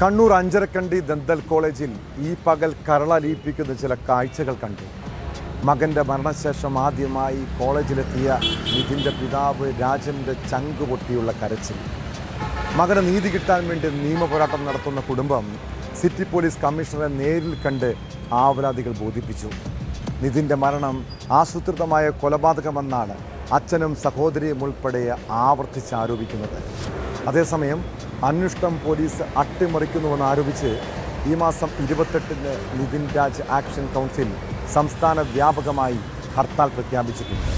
Kannur Anjarakandy dental കോളേജിൽ ഈ പകൽ കരളലിയിപ്പിക്കുന്ന ചില കാഴ്ചകൾ കണ്ടു. മകൻ്റെ മരണശേഷം ആദ്യമായി കോളേജിലെത്തിയ നിതിൻ്റെ പിതാവ് രാജൻ്റെ ചങ്ക് പൊട്ടിയുള്ള കരച്ചിൽ. മകന് നീതി കിട്ടാൻ വേണ്ടി നിയമപോരാട്ടം നടത്തുന്ന കുടുംബം സിറ്റി പോലീസ് കമ്മീഷണറെ നേരിൽ കണ്ട് ആവലാതികൾ ബോധിപ്പിച്ചു. നിതിൻ്റെ മരണം ആസൂത്രിതമായ കൊലപാതകമെന്നാണ് അച്ഛനും സഹോദരിയും ഉൾപ്പെടെ ആവർത്തിച്ചാരോപിക്കുന്നത്. അതേസമയം അന്വേഷണം പോലീസ് അട്ടിമറിക്കുന്നുവെന്ന് ആരോപിച്ച് ഈ മാസം 28-ന് നിതിൻ രാജ് ആക്ഷൻ കൗൺസിൽ സംസ്ഥാന വ്യാപകമായി ഹർത്താൽ പ്രഖ്യാപിച്ചിട്ടുണ്ട്.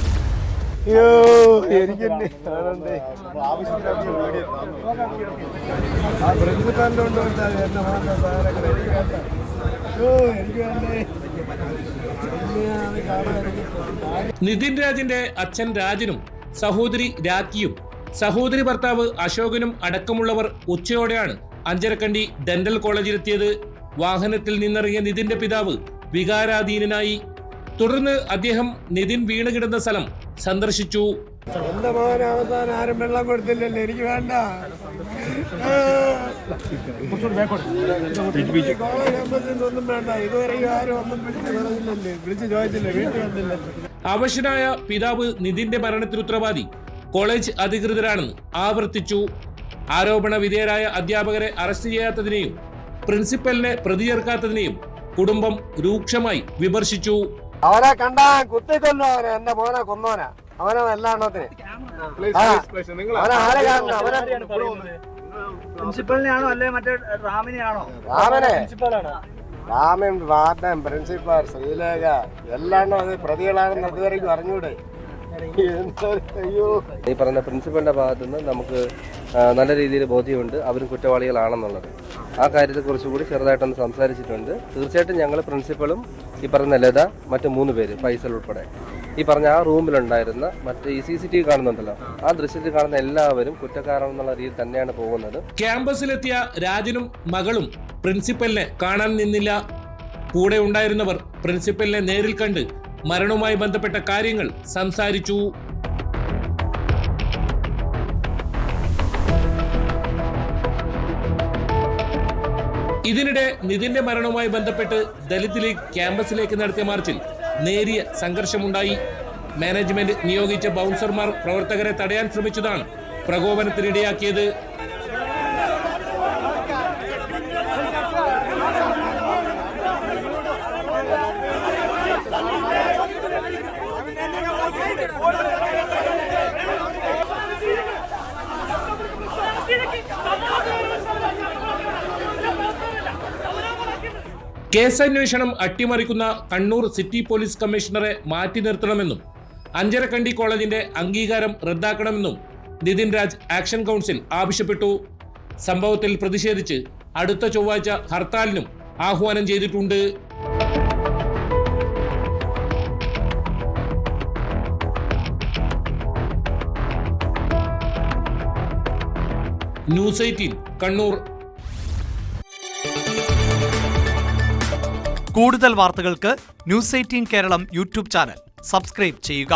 നിതിൻ രാജിന്റെ അച്ഛൻ രാജനും സഹോദരി രാഖിയും സഹോദരി ഭർത്താവ് അശോകനും അടക്കമുള്ളവർ ഉച്ചയോടെയാണ് അഞ്ചരക്കണ്ടി ഡെന്റൽ കോളേജിലെത്തിയത്. വാഹനത്തിൽ നിന്നിറങ്ങിയ നിതിന്റെ പിതാവ് വികാരാധീനനായി. തുടർന്ന് അദ്ദേഹം നിതിൻ വീണുകിടന്ന സ്ഥലം സന്ദർശിച്ചു. എന്റെ മകൻ അവസാനം ആരും വെള്ളം കൊടുത്തില്ലല്ലോ, എനിക്ക് വേണ്ട. ഒന്നും വേണ്ട, ഇതുവരെ ആരും ഒന്നും വിളിച്ചു ചോദിച്ചില്ല, വീട്ടിൽ വന്നില്ല. അവശനായ പിതാവ് നിതിന്റെ മരണത്തിന് ഉത്തരവാദി കോളേജ് അധികൃതരാണെന്ന് ആവർത്തിച്ചു. ആരോപണ വിധേയരായ അധ്യാപകരെ അറസ്റ്റ് ചെയ്യാത്തതിനെയും പ്രിൻസിപ്പലിനെ പ്രതി ചേർക്കാത്തതിനെയും കുടുംബം രൂക്ഷമായി വിമർശിച്ചു. അവനെ കണ്ടാ കുത്തിക്കൊല്ലോ, അവനെ എന്റെ മോനെ കൊന്നോനാ, അവനോ എല്ലാണ്ണത്തിന്. പ്രിൻസിപ്പലിനെയാണോ അല്ലെ മറ്റേ റാമിനെയാണോ? രാമൻ, വാർഡൻ, പ്രിൻസിപ്പൽ, ശ്രീലേഖ എല്ലാണ്ണോ അത് പ്രതികളാണെന്ന് ഇതുവരെയും അറിഞ്ഞൂടെ. ഈ പറഞ്ഞ പ്രിൻസിപ്പലിന്റെ ഭാഗത്തു നിന്ന് നമുക്ക് നല്ല രീതിയിൽ ബോധ്യമുണ്ട് അവരും കുറ്റവാളികളാണെന്നുള്ളത്. ആ കാര്യത്തെക്കുറിച്ച് കൂടി ചെറുതായിട്ടൊന്ന് സംസാരിച്ചിട്ടുണ്ട്. തീർച്ചയായിട്ടും ഞങ്ങൾ പ്രിൻസിപ്പളും ഈ പറഞ്ഞ ലത മറ്റ് 3 പേര് ഫൈസൽ ഉൾപ്പെടെ ഈ പറഞ്ഞ ആ റൂമിലുണ്ടായിരുന്ന മറ്റ് ഈ CCTV കാണുന്നുണ്ടല്ലോ, ആ ദൃശ്യത്തിൽ കാണുന്ന എല്ലാവരും കുറ്റക്കാരാണെന്നുള്ള രീതിയിൽ തന്നെയാണ് പോകുന്നത്. ക്യാമ്പസിലെത്തിയ രാജനും മകളും പ്രിൻസിപ്പലിനെ കാണാൻ നിന്നില്ല. കൂടെ ഉണ്ടായിരുന്നവർ പ്രിൻസിപ്പലിനെ നേരിൽ കണ്ട് മരണവുമായി ബന്ധപ്പെട്ട കാര്യങ്ങൾ സംസാരിച്ചു. ഇതിനിടെ നിതിന്റെ മരണവുമായി ബന്ധപ്പെട്ട് ദലിത് ലീഗ് ക്യാമ്പസിലേക്ക് നടത്തിയ മാർച്ചിൽ നേരിയ സംഘർഷമുണ്ടായി. മാനേജ്മെന്റ് നിയോഗിച്ച ബൗൺസർമാർ പ്രവർത്തകരെ തടയാൻ ശ്രമിച്ചതാണ് പ്രകോപനത്തിനിടയാക്കിയത്. കേസന്വേഷണം അട്ടിമറിക്കുന്ന കണ്ണൂർ സിറ്റി പോലീസ് കമ്മീഷണറെ മാറ്റി നിർത്തണമെന്നും അഞ്ചരക്കണ്ടി കോളേജിന്റെ അംഗീകാരം റദ്ദാക്കണമെന്നും നിതിൻ രാജ് ആക്ഷൻ കൗൺസിൽ ആവശ്യപ്പെട്ടു. സംഭവത്തിൽ പ്രതിഷേധിച്ച് അടുത്ത ചൊവ്വാഴ്ച ഹർത്താലിനും ആഹ്വാനം ചെയ്തിട്ടുണ്ട്. ന്യൂസ് 18 കണ്ണൂർ. കൂടുതൽ വാർത്തകൾക്ക് news 18 Keralam YouTube channel subscribe ചെയ്യുക.